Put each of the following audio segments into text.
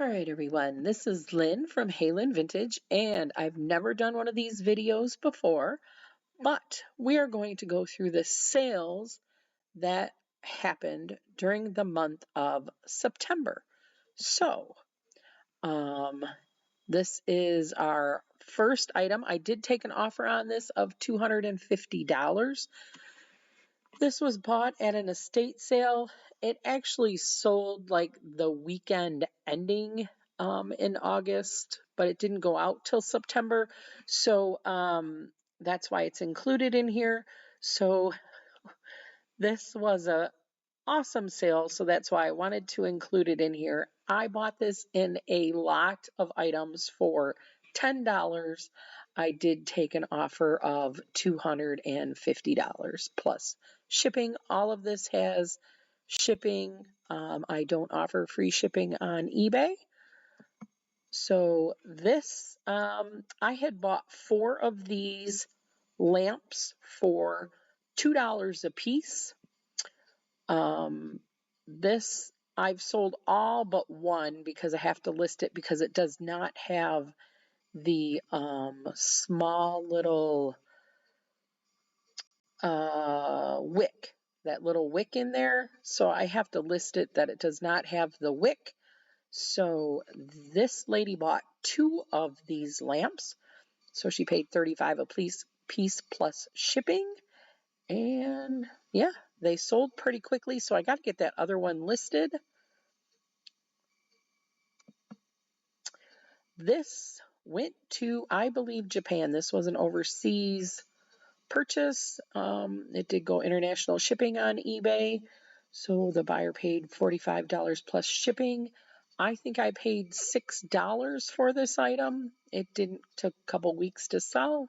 All right, everyone, this is Lynn from Lynn Vintage, and I've never done one of these videos before, but we are going to go through the sales that happened during the month of September. So, this is our first item. I did take an offer on this of $250. This was bought at an estate sale. It actually sold like the weekend ending in August, but it didn't go out till September. So that's why it's included in here. So this was a awesome sale, so that's why I wanted to include it in here. I bought this in a lot of items for $10. I did take an offer of $250 plus shipping. All of this has shipping. I don't offer free shipping on eBay. So this, I had bought 4 of these lamps for $2 a piece. This I've sold all but one because I have to list it because it does not have the small little wick, that little wick in there. So I have to list it that it does not have the wick. So this lady bought 2 of these lamps. So she paid $35 a piece plus shipping. And yeah, they sold pretty quickly, so I got to get that other one listed. This went to, I believe, Japan. This was an overseas purchase. It did go international shipping on eBay, so the buyer paid $45 plus shipping. I think I paid $6 for this item. It took a couple weeks to sell.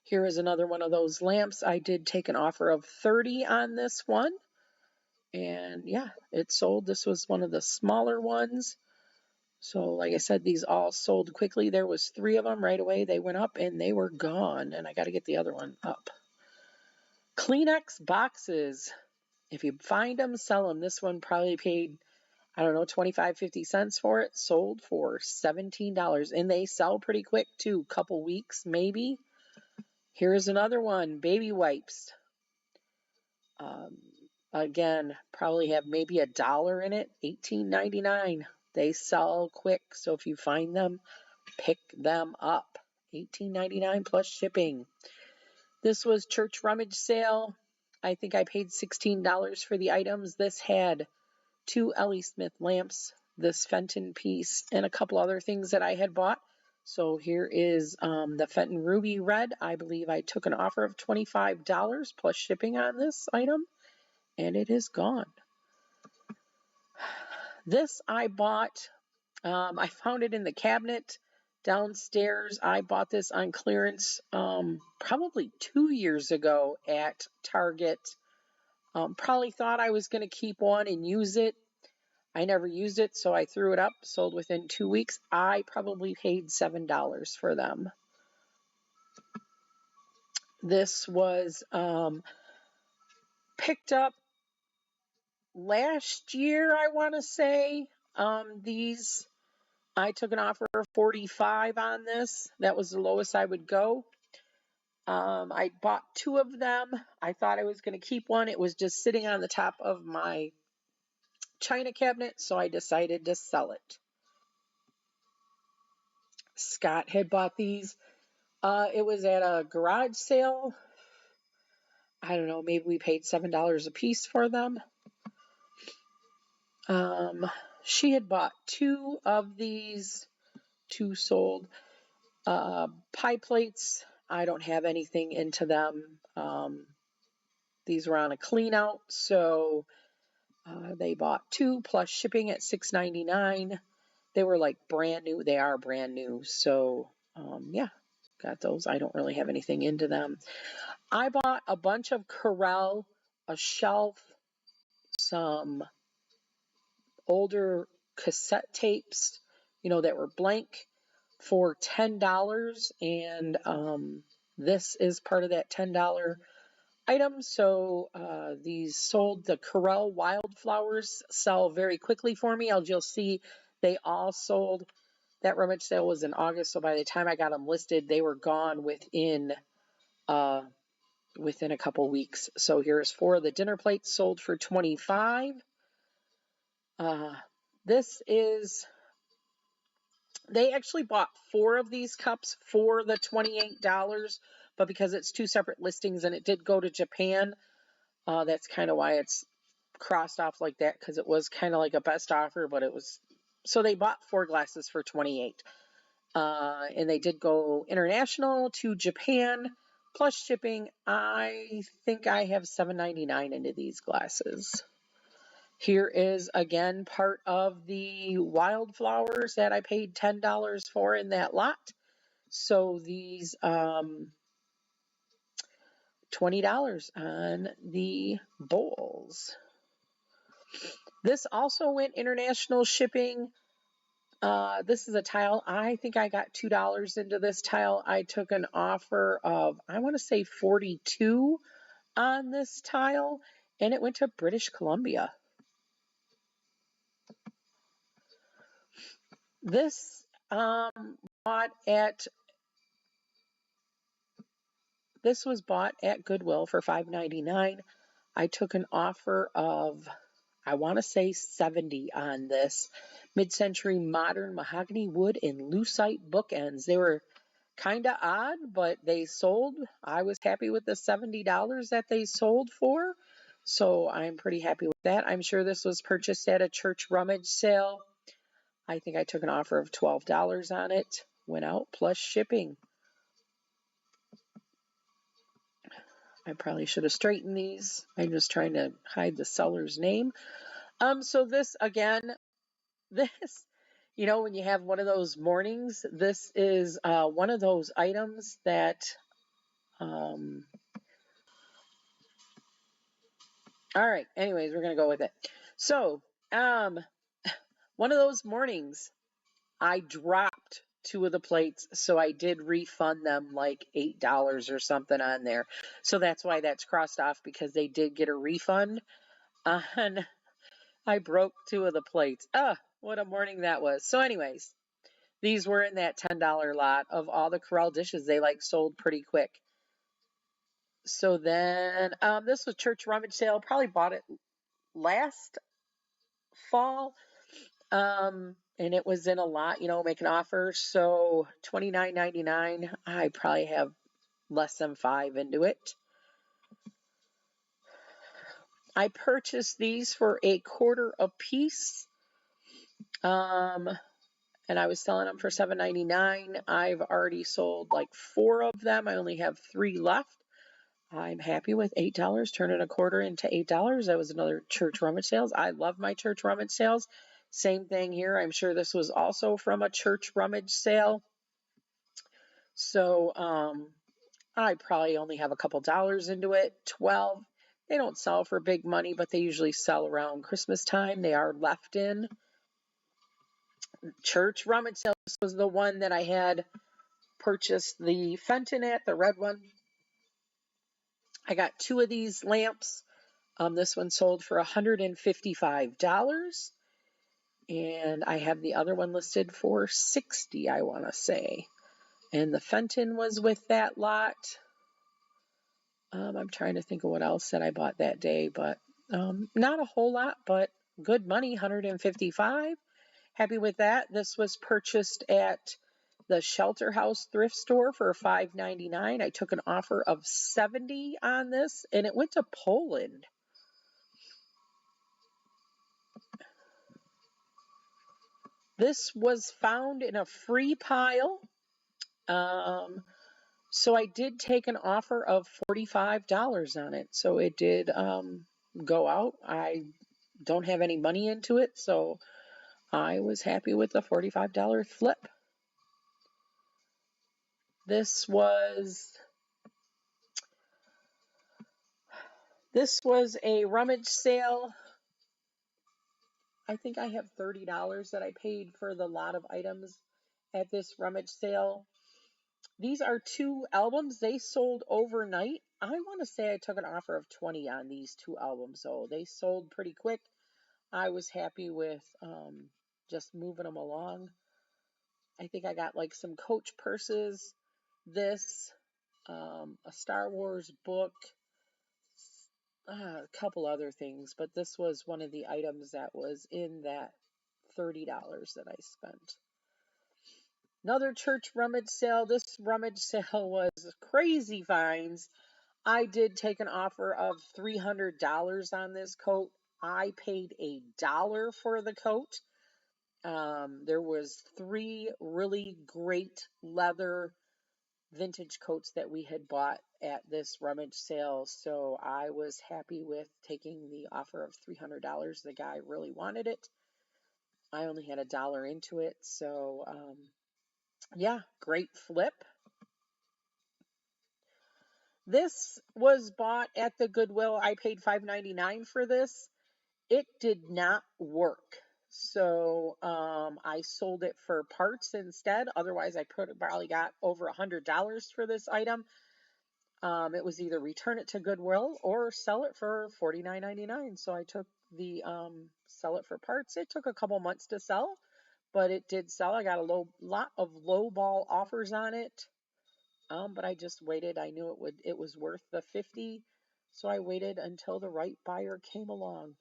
Here is another one of those lamps. I did take an offer of $30 on this one. And yeah, it sold. This was one of the smaller ones. So like I said, these all sold quickly. There was 3 of them right away. They went up and they were gone. And I got to get the other one up. Kleenex boxes. If you find them, sell them. This one probably paid, I don't know, 25, 50 cents for it. Sold for $17. And they sell pretty quick too. Couple weeks maybe. Here's another one. Baby wipes. Again, probably have maybe $1 in it. $18.99. They sell quick, so if you find them, pick them up. $18.99 plus shipping. This was church rummage sale. I think I paid $16 for the items. This had 2 Ellie Smith lamps, this Fenton piece, and a couple other things that I had bought. So here is the Fenton Ruby Red. I believe I took an offer of $25 plus shipping on this item, and it is gone. This I bought, I found it in the cabinet downstairs. I bought this on clearance probably 2 years ago at Target. Probably thought I was going to keep one and use it. I never used it, so I threw it up, sold within 2 weeks. I probably paid $7 for them. This was picked up last year, I want to say. These, I took an offer of $45 on this. That was the lowest I would go. I bought 2 of them. I thought I was going to keep one. It was just sitting on the top of my china cabinet, so I decided to sell it. Scott had bought these. It was at a garage sale. I don't know, maybe we paid $7 a piece for them. She had bought 2 of these, 2 sold. Pie plates, I don't have anything into them. These were on a clean out, so they bought 2 plus shipping at $6.99. They were like brand new. They are brand new, so yeah, got those. I don't really have anything into them. I bought a bunch of Corel, a shelf, some older cassette tapes, that were blank for $10, and this is part of that $10 item. So these sold. The Corel Wildflowers sell very quickly for me. You'll see They all sold. That rummage sale was in August, so by the time I got them listed, they were gone within a couple weeks. So here's 4 of the dinner plates sold for $25. This is, they actually bought 4 of these cups for the $28, but because it's 2 separate listings and it did go to Japan, that's kind of why it's crossed off like that, because it was kind of like a best offer, but it was, so they bought 4 glasses for $28. And they did go international to Japan plus shipping. I think I have $7.99 into these glasses. Here is again part of the wildflowers that I paid $10 for in that lot. So these $20 on the bowls. This also went international shipping. This is a tile. I think I got $2 into this tile. I took an offer of, I want to say 42 on this tile, and it went to British Columbia. This this was bought at Goodwill for $5.99. I took an offer of, I want to say 70 on this. Mid-century modern mahogany wood and lucite bookends. They were kind of odd, but they sold. I was happy with the $70 that they sold for. So I'm pretty happy with that. I'm sure this was purchased at a church rummage sale. I think I took an offer of $12 on it. Went out plus shipping. I probably should have straightened these. I'm just trying to hide the seller's name. So this again, this, you know, when you have one of those mornings, this is one of those items that, all right, anyways, we're going to go with it. So, one of those mornings, I dropped 2 of the plates, so I did refund them like $8 or something on there. So that's why that's crossed off, because they did get a refund. And I broke 2 of the plates. What a morning that was. So anyways, these were in that $10 lot of all the Corral dishes. They like sold pretty quick. So then this was church rummage sale. Probably bought it last fall. And it was in a lot, you know, making offers. So $29.99. I probably have less than 5 into it. I purchased these for $0.25 a piece. And I was selling them for $7.99. I've already sold like 4 of them. I only have 3 left. I'm happy with $8, turning $0.25 into $8. That was another church rummage sales. I love my church rummage sales. Same thing here. I'm sure this was also from a church rummage sale. So I probably only have a couple dollars into it. 12. They don't sell for big money, but they usually sell around Christmas time. They are left in. Church rummage sale. This was the one that I had purchased the Fenton at, the red one. I got 2 of these lamps. This one sold for $155. And I have the other one listed for $60, I want to say. And the Fenton was with that lot. I'm trying to think of what else that I bought that day, but not a whole lot, but good money, $155. Happy with that. This was purchased at the Shelter House thrift store for $5.99. I took an offer of $70 on this, and it went to Poland. This was found in a free pile. So I did take an offer of $45 on it. So it did go out. I don't have any money into it, so I was happy with the $45 flip. This was a rummage sale. I think I have $30 that I paid for the lot of items at this rummage sale. These are 2 albums. They sold overnight. I want to say I took an offer of $20 on these 2 albums, so they sold pretty quick. I was happy with just moving them along. I think I got like some Coach purses, this, a Star Wars book, a couple other things, but this was one of the items that was in that $30 that I spent. Another church rummage sale. This rummage sale was crazy finds. I did take an offer of $300 on this coat. I paid $1 for the coat. There was 3 really great leather vintage coats that we had bought at this rummage sale, so I was happy with taking the offer of $300. The guy really wanted it. I only had $1 into it, so yeah, great flip. This was bought at the Goodwill. I paid $5.99 for this. It did not work. So I sold it for parts instead. Otherwise, I probably got over $100 for this item. It was either return it to Goodwill or sell it for $49.99. So I took the sell it for parts. It took a couple months to sell, but it did sell. I got a lot of low ball offers on it. But I just waited. I knew it was worth the 50, so I waited until the right buyer came along.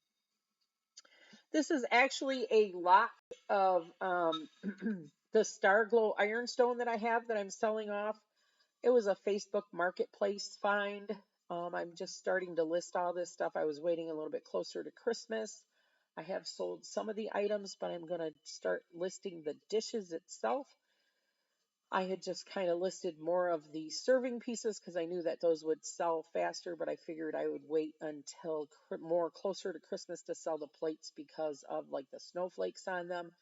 This is actually a lot of the Star Glow Ironstone that I have that I'm selling off. It was a Facebook Marketplace find. I'm just starting to list all this stuff. I was waiting a little bit closer to Christmas. I have sold some of the items, but I'm going to start listing the dishes itself. I had just kind of listed more of the serving pieces because I knew that those would sell faster, but I figured I would wait until more closer to Christmas to sell the plates because of like the snowflakes on them.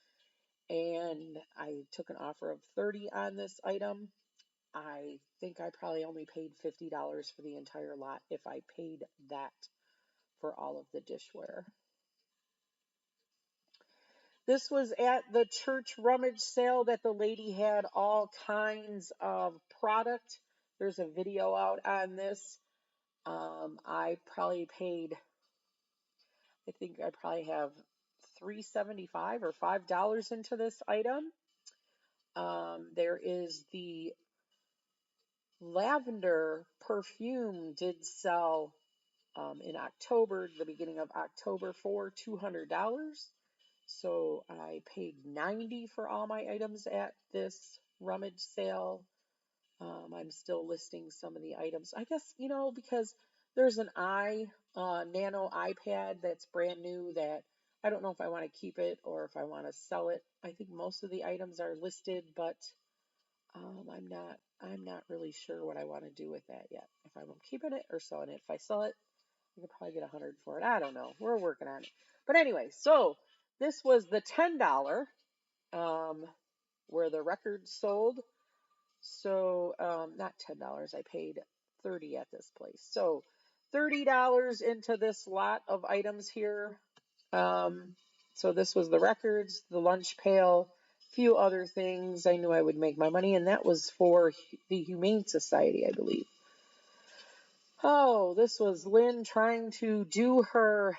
And I took an offer of $30 on this item. I think I probably only paid $50 for the entire lot if I paid that for all of the dishware. This was at the church rummage sale that the lady had all kinds of product. There's a video out on this. I think I probably have $3.75 or $5 into this item. There is the lavender perfume did sell in October, the beginning of October, for $200. So I paid $90 for all my items at this rummage sale. I'm still listing some of the items. I guess, because there's an nano iPad that's brand new that I don't know if I want to keep it or if I want to sell it. I think most of the items are listed, but I'm not really sure what I want to do with that yet. If I'm keeping it or selling it. If I sell it, I could probably get $100 for it. I don't know. We're working on it. But anyway, so this was the $10 where the record sold. So not $10. I paid $30 at this place. So $30 into this lot of items here. So this was the records, the lunch pail, a few other things. I knew I would make my money, and that was for the Humane Society, I believe. Oh, this was Lynn trying to do her.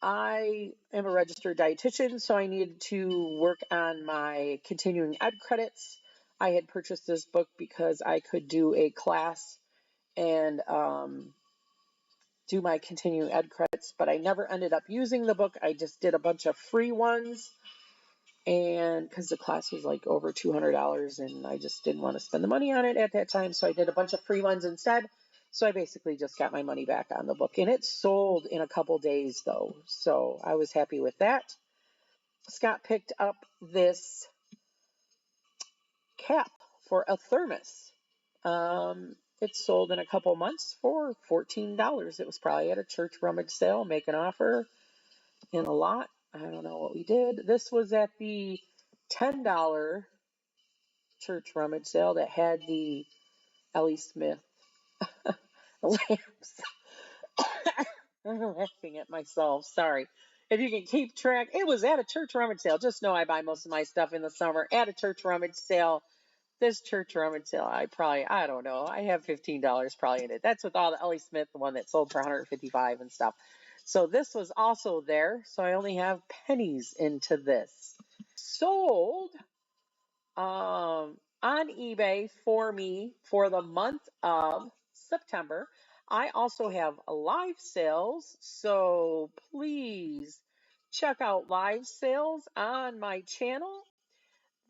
I am a registered dietitian, so I needed to work on my continuing ed credits. I had purchased this book because I could do a class and do my continuing ed credits, but I never ended up using the book. I just did a bunch of free ones, and because the class was like over $200 and I just didn't want to spend the money on it at that time, so I did a bunch of free ones instead. So I basically just got my money back on the book, and it sold in a couple days though, so I was happy with that. Scott picked up this cap for a thermos. It sold in a couple months for $14. It was probably at a church rummage sale, make an offer in a lot. I don't know what we did. This was at the $10 church rummage sale that had the Ellie Smith lamps. I'm laughing at myself. Sorry. If you can keep track, it was at a church rummage sale. Just know I buy most of my stuff in the summer at a church rummage sale. This church rummage sale, I don't know. I have $15 probably in it. That's with all the Ellie Smith, the one that sold for $155 and stuff. So this was also there. So I only have pennies into this. Sold on eBay for me for the month of September. I also have live sales, so please check out live sales on my channel.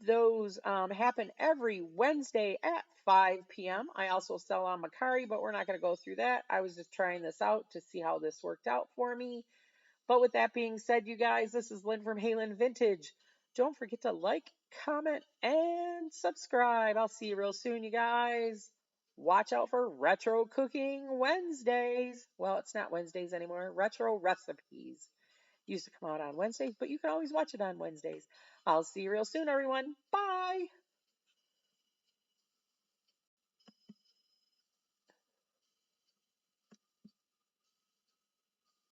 Those happen every Wednesday at 5 p.m. I also sell on Macari, but we're not going to go through that. I was just trying this out to see how this worked out for me. But with that being said, you guys, this is Lynn from Halen Vintage. Don't forget to like, comment, and subscribe. I'll see you real soon, you guys. Watch out for Retro Cooking Wednesdays. Well, it's not Wednesdays anymore. Retro Recipes used to come out on Wednesdays, but you can always watch it on Wednesdays. I'll see you real soon, everyone. Bye.